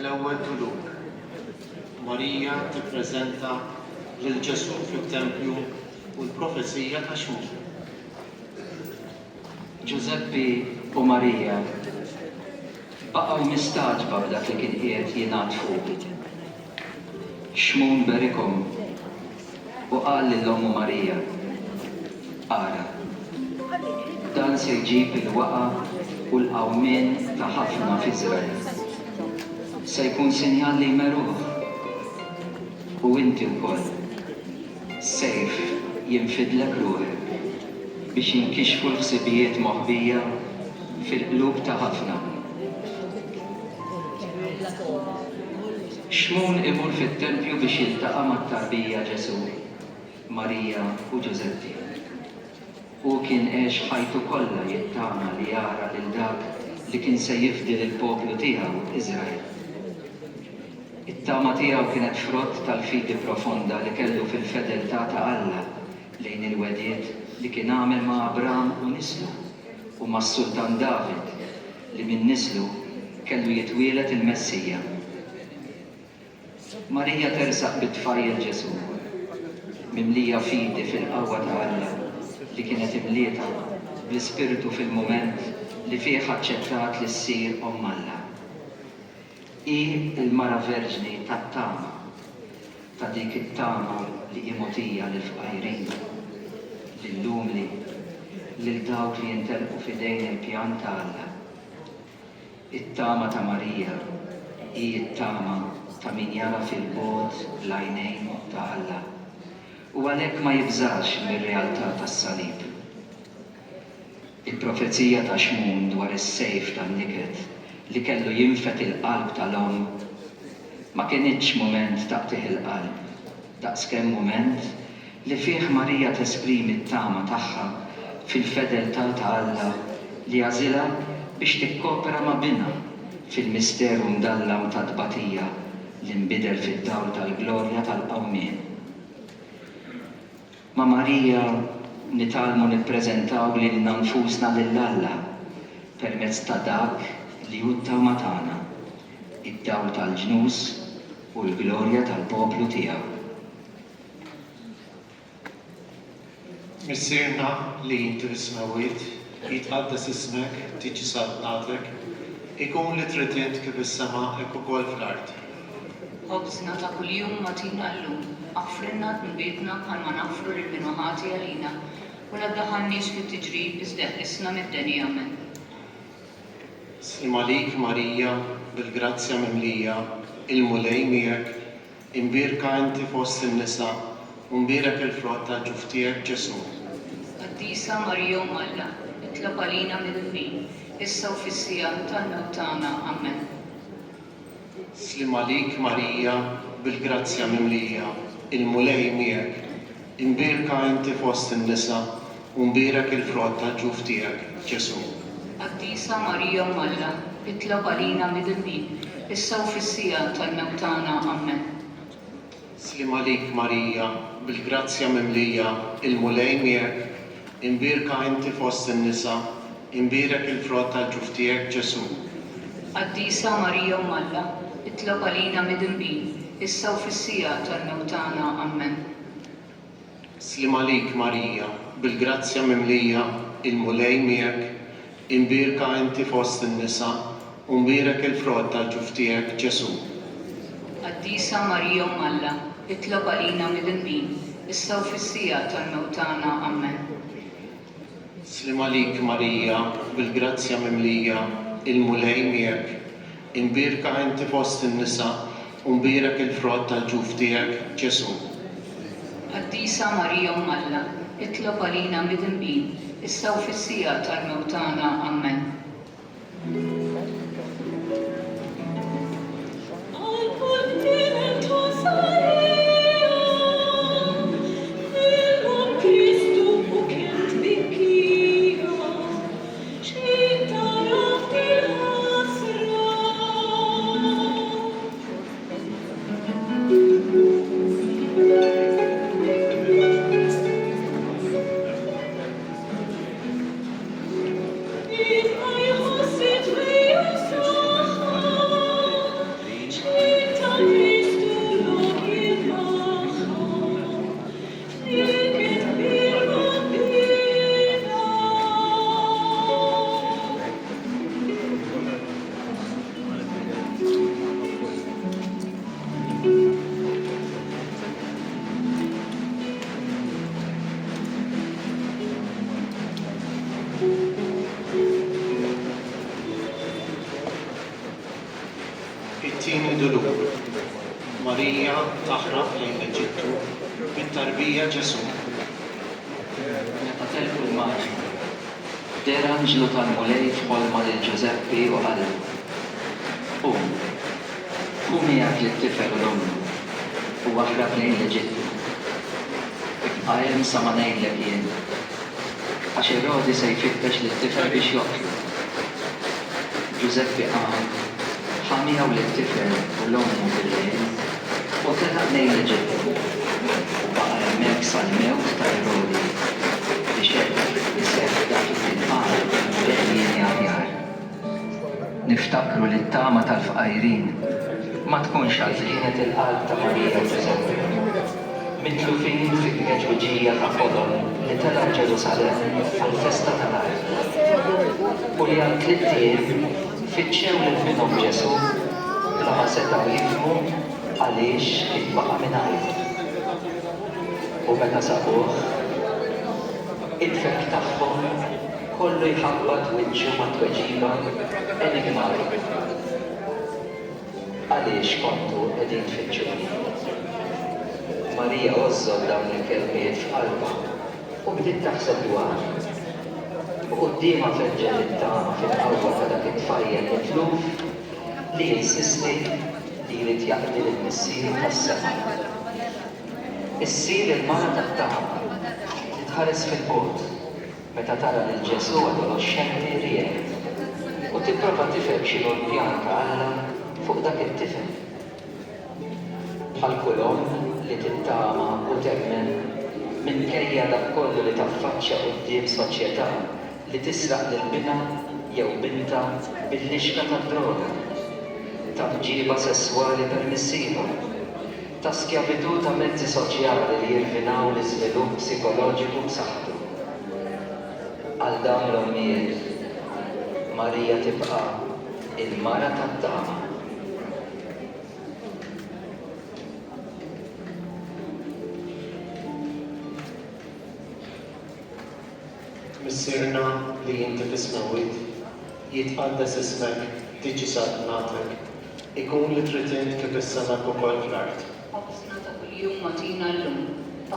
L-ewwel tuluk. Marija tippreżenta lil Ġesu fit-Tempju u l-profezija ta' Xmud. Giuseppe u Marija baqgħu mistaġba b'dak li kien qiegħed jingħad fuq. Xmun berikom u qal lill-Ommu Marija, ara, dan se jġib il-waqa' u l-qawmien ta' ħafna f'Iżrael. Se jkun sinjal li jmeruh u inti wkoll sejf jinfidlek ruħek biex jinkixfu l-ħsibijiet moħbija fil-qlub ta' ħafna. Xmun imur fit-tempju biex jiltaqa' mat-tarbija Ġesu, Marija u Giuseppe. U kien għex ħajtu kollha jittama li jara lil dak li kien se jifdil il-poplu tiegħu Iżrael. It-tama tiegħu kienet frott tal-fidi profonda li kellu fil-fedeltà ta' Alla lejn il-wediet li kien għamel ma' Abraham u nislu u ma' Sultan David li minn nislu kellu jitwielet il-Messija. Marija tersaq bit-tfajjel Ġesu, mimlija fidi fil-qawwa ta' Alla li kienet imlieta bl-ispiritu fil-mument li fih aċċettat li ssir Omm Alla. I il-Mara Verġni tat-tama, ta' dik it-tama li imotija lil-fqajrin, lill-lumli, lil dawk li jintelqu f'idejn il-pjan ta' Alla. It-tama ta' Marija hi it-tama ta' min jara fil-bogħod l-għajnejn ta' Alla u għalhekk ma jibżax mir-realtà tas-salib. Il-profezija ta' Xmun dwar is-sejf tan-niket li kellu jinfet il-qalb tal-Omm ma kienitx mument taqtih il-qalb, daqskemm mument li fih Marija tesprimi t-tama tagħha fil-fedeltà ta' Alla li għażilha biex tikkopera ma' binha fil-misteru mdallam ta' tbatija li nbidel fid-dawl tal-glorja tal-qawmien. Ma' Marija nitalmu nippreżentaw lilna nfusna lil Alla permezz ta' dak li hu t-tama tagħna, id-dawl tal-ġnus u l-glorja tal-poplu tiegħu. Missierna li inti ismewit, jitqaddas ismek, tiġi saltatek, ikun li trid int kif is-sema hekk ukoll fl-art. Ħobżna ta' kuljum magħtina llum, aħfrilna tnbietna bħalma naħfru lil min ħati għalina u la ddaħħalniex fit-tiġrib iżda ħlisna mid-denja amen. Slim għalik Marija, bil-grazzja mimlija, il-mulej miegħek, imbierka inti fost in-nisa u mbierek il-frott tal-ġuf tiegħek Ġesu. Qaddisa Marija Omm Alla, itlob għalina midillin, issa u fis-sijam tal-mewt tagħna amen. Slim għalik Marija, bil-grazzja mimlija, il-mulej miegħek, imbierka inti fost in-nisa u mbierek il-frott tal-ġuf tiegħek Ġesu. Qaddisa Marija Omm Alla, itlob għalina midillin, issa u fis-sijam tal-mewt tagħna amen. Slim għalik Marija, bil-grazzja mimlija, il-mulej miegħek, imbierka inti fost in-nisa, imbierek il-frott tal-ġuf tiegħek Ġesu. Qaddisa Marija Omm Alla, itlob għalina midillin, issa u fis-sijam tal-mewt tagħna amen. Slim għalik Marija, bil-grazzja mimlija, il-mulej miegħek, imbierka inti fost in-nisa u mbierek il-frott tal-ġuf tiegħek Ġesu. Qaddisa Marija Omm Alla, itlob għalina midillin, issa u fis-sijam tal-mewt tagħna amen. Slim għalik Marija, bil-grazzja mimlija, il-mulej miegħek, imbierka inti fost in-nisa u mbierek il-frott tal-ġuf tiegħek Ġesu. Qaddisa Marija Omm Alla, itlob għalina midillin, issa u fis-sijam tal-mewt tagħna amen. I it-tieni dulur. Marija taħrab lejn l-Eġittu bit-tarbija Ġesu. Meta telfu l-maġi, der anġlu tal-mulej f'ħolma lil Giuseppe u qallu: Qum miegħek lit-tifel u l-ommu u aħrab lejn l-Eġittu. Għajem sa ma ngħidlek jien, għax Erodi se jfittex lit-tifel biex joqtlu. Giuseppe qal: ħamijaw lit-tifel u l-ommu bil-lejl u telaq lejn l-Eġittu. U baqa' hemmhekk sal-mewt ta' Erodi biex hekk iseħħ dak li tinqal bejnieni aħjar. Niftakru li t-tama tal-fqajrin ma tkunx għalżienet il-qalb ta' Marija u Giuseppe. Mitlufin fi t-ġwiġija ta' Kolon li telgħu Ġerusalemm għall-festa tal-Art. U li għal 3 ijiem fitxew lil minhom Ġesu la ma setgħu jifhmu għaliex itbaqa' mingħajr. U meta sabuh, il-fekk tagħhom kollu jħabbat wiċċu ma' tweġiba enigmatika. Għaliex kontu qegħdin tfittxuni? Marija ożżod dawn il-kelmiet f'qalbha u bdiet taħseb dwar. U qudiemha feġġet it-tama fil-qawwa ta' dak it-tfajjel mitluf li jinsisti li jrid jaqdi lill-missier tas-sema. Issir il-mara tat-tama li tħares fil-bogħod meta tara lil Ġesu adolescenti ried u tipprova tifhem x'inhu l-pjan ta' Alla fuq dak it-tifel. Bħal kull omm li tittama u temmen minkejja dak kollu li taffaċċja quddiem soċjetà li tisraq lil bina jew binta bil-lixka tad-droga, ta' mġiba sesswali permissiva, ta' skjavitu ta' mezzi soċjali li jirfinaw l-iżvilupp psikoloġiku b'saħħtu. Għal dawn l-ommijiet, Marija tibqa' il-mara tat-tama. Missierna li inti tismewit, jitqaddes ismek, tiġi sadnatek, ikun li trid int kif issanak ukoll fl-art. Ħobsna ta' kuljum matina llum,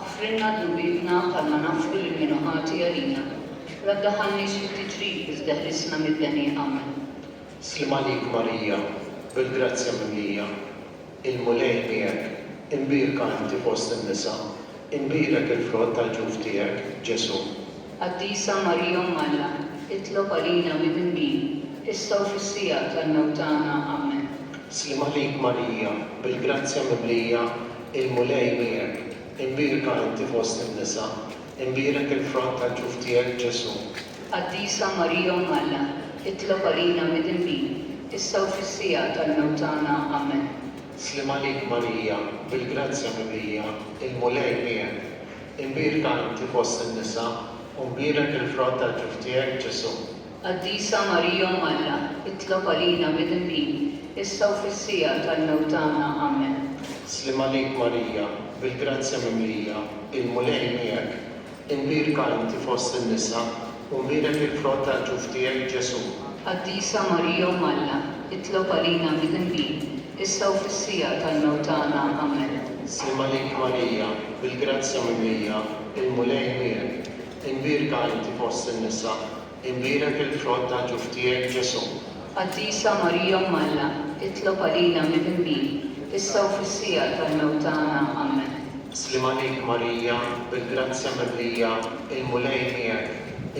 aħfrinna dnubitna bħalma nafru lil minu ħati għalina. Raddaħalniex fit-tiġrib iżda ħlisna mid-deni amen. Slim għalik Marija, bil-grazzja mimlija, il-mulej miegħek, imbirka inti fost in-nisa, imbirek il-frott tal-ġuf tiegħek, Ġesu. Qaddisa Marija Malla, itlob għalina mid-inbin, istaw fis-sija tal-mewtana amen. Slim għalik Marija, bil-grazzja mimlija, il-mulej miegħek, imbirka inti fost in-nisa, imbirek il-frott tal-ġuf tiegħek, Ġesu. Qaddisa Marija Malla, itlob għalina mid-inbin, istaw fis-sija tal-mewtana amen. Slim għalik Marija, bil-grazzja mimlija, il-mulej miegħek, imbirka inti fost in-nisa, imbirek il-frott tal-ġuf tiegħek, Ġesu. Qaddisa Marija Malla, itlob għalina mid-inbin, istaw fis-sija tal-mewtana amen. Slim għalik Marija, bil-grazzja mimlija, il-mulej miegħek, imbirka inti fost in-nisa, imbirek il-frott tal-ġuf tiegħek, Ġesu. Qaddisa Marija Malla, itlob għalina mid-inbin, istaw fis-sija tal-mewtana amen. Slim għalik Marija, bil-grazzja mimlija, il-mulej miegħek, imbirka inti fost in-nisa, imbirek il-frott tal-ġuf tiegħek, Ġesu. Qaddisa Marija Malla, itlob għalina mid-inbin, istaw fis-sija tal-mewtana amen. Slim għalik Marija, bil-grazzja mimlija, il-mulej miegħek,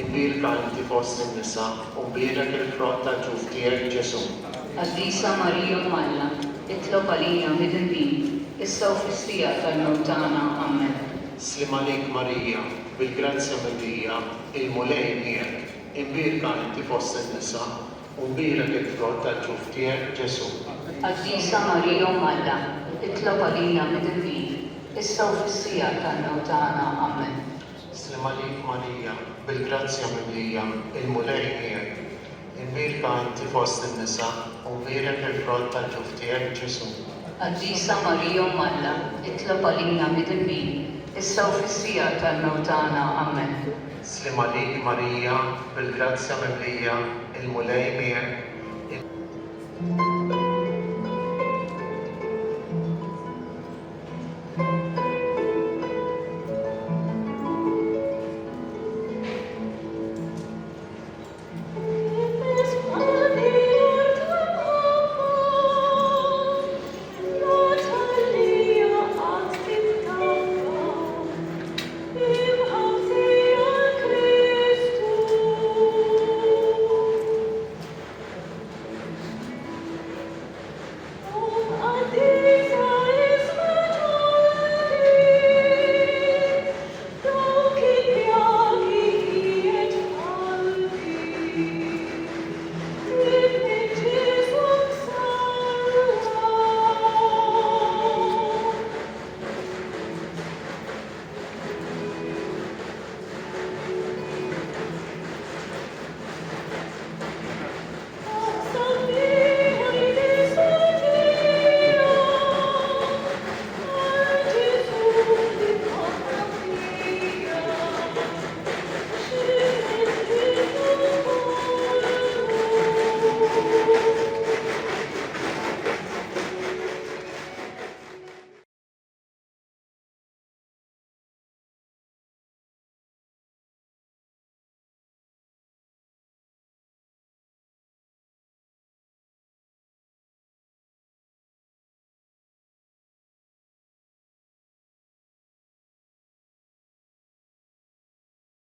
imbirka inti fost in-nisa, imbirek il-frott tal-ġuf tiegħek, Ġesu. Qaddisa Marija Malla, itlob għalina mid-inbin, istaw fis-sija tal-mewtana amen. Slim għalik Marija, bil-grazzja mimlija, il-mulej miegħek, imbirka inti fost in-nisa, imbirek il-frott tal-ġuf tiegħek, Ġesu. Qaddisa Marija Malla, itlob għalina mid-inbin, istaw fis-sija tal-mewtana amen. Slim għalik Marija, bil-grazzja mimlija, il-mulej miegħek, imbirka inti fost in-nisa, imbirek il-frott tal-ġuf tiegħek, Ġesu. Qaddisa Marija Malla, itlob għalina mid-inbin, istaw fis-sija tal-mewtana amen. Slim għalik Marija, bil-grazzja mimlija, il-mulej miegħek,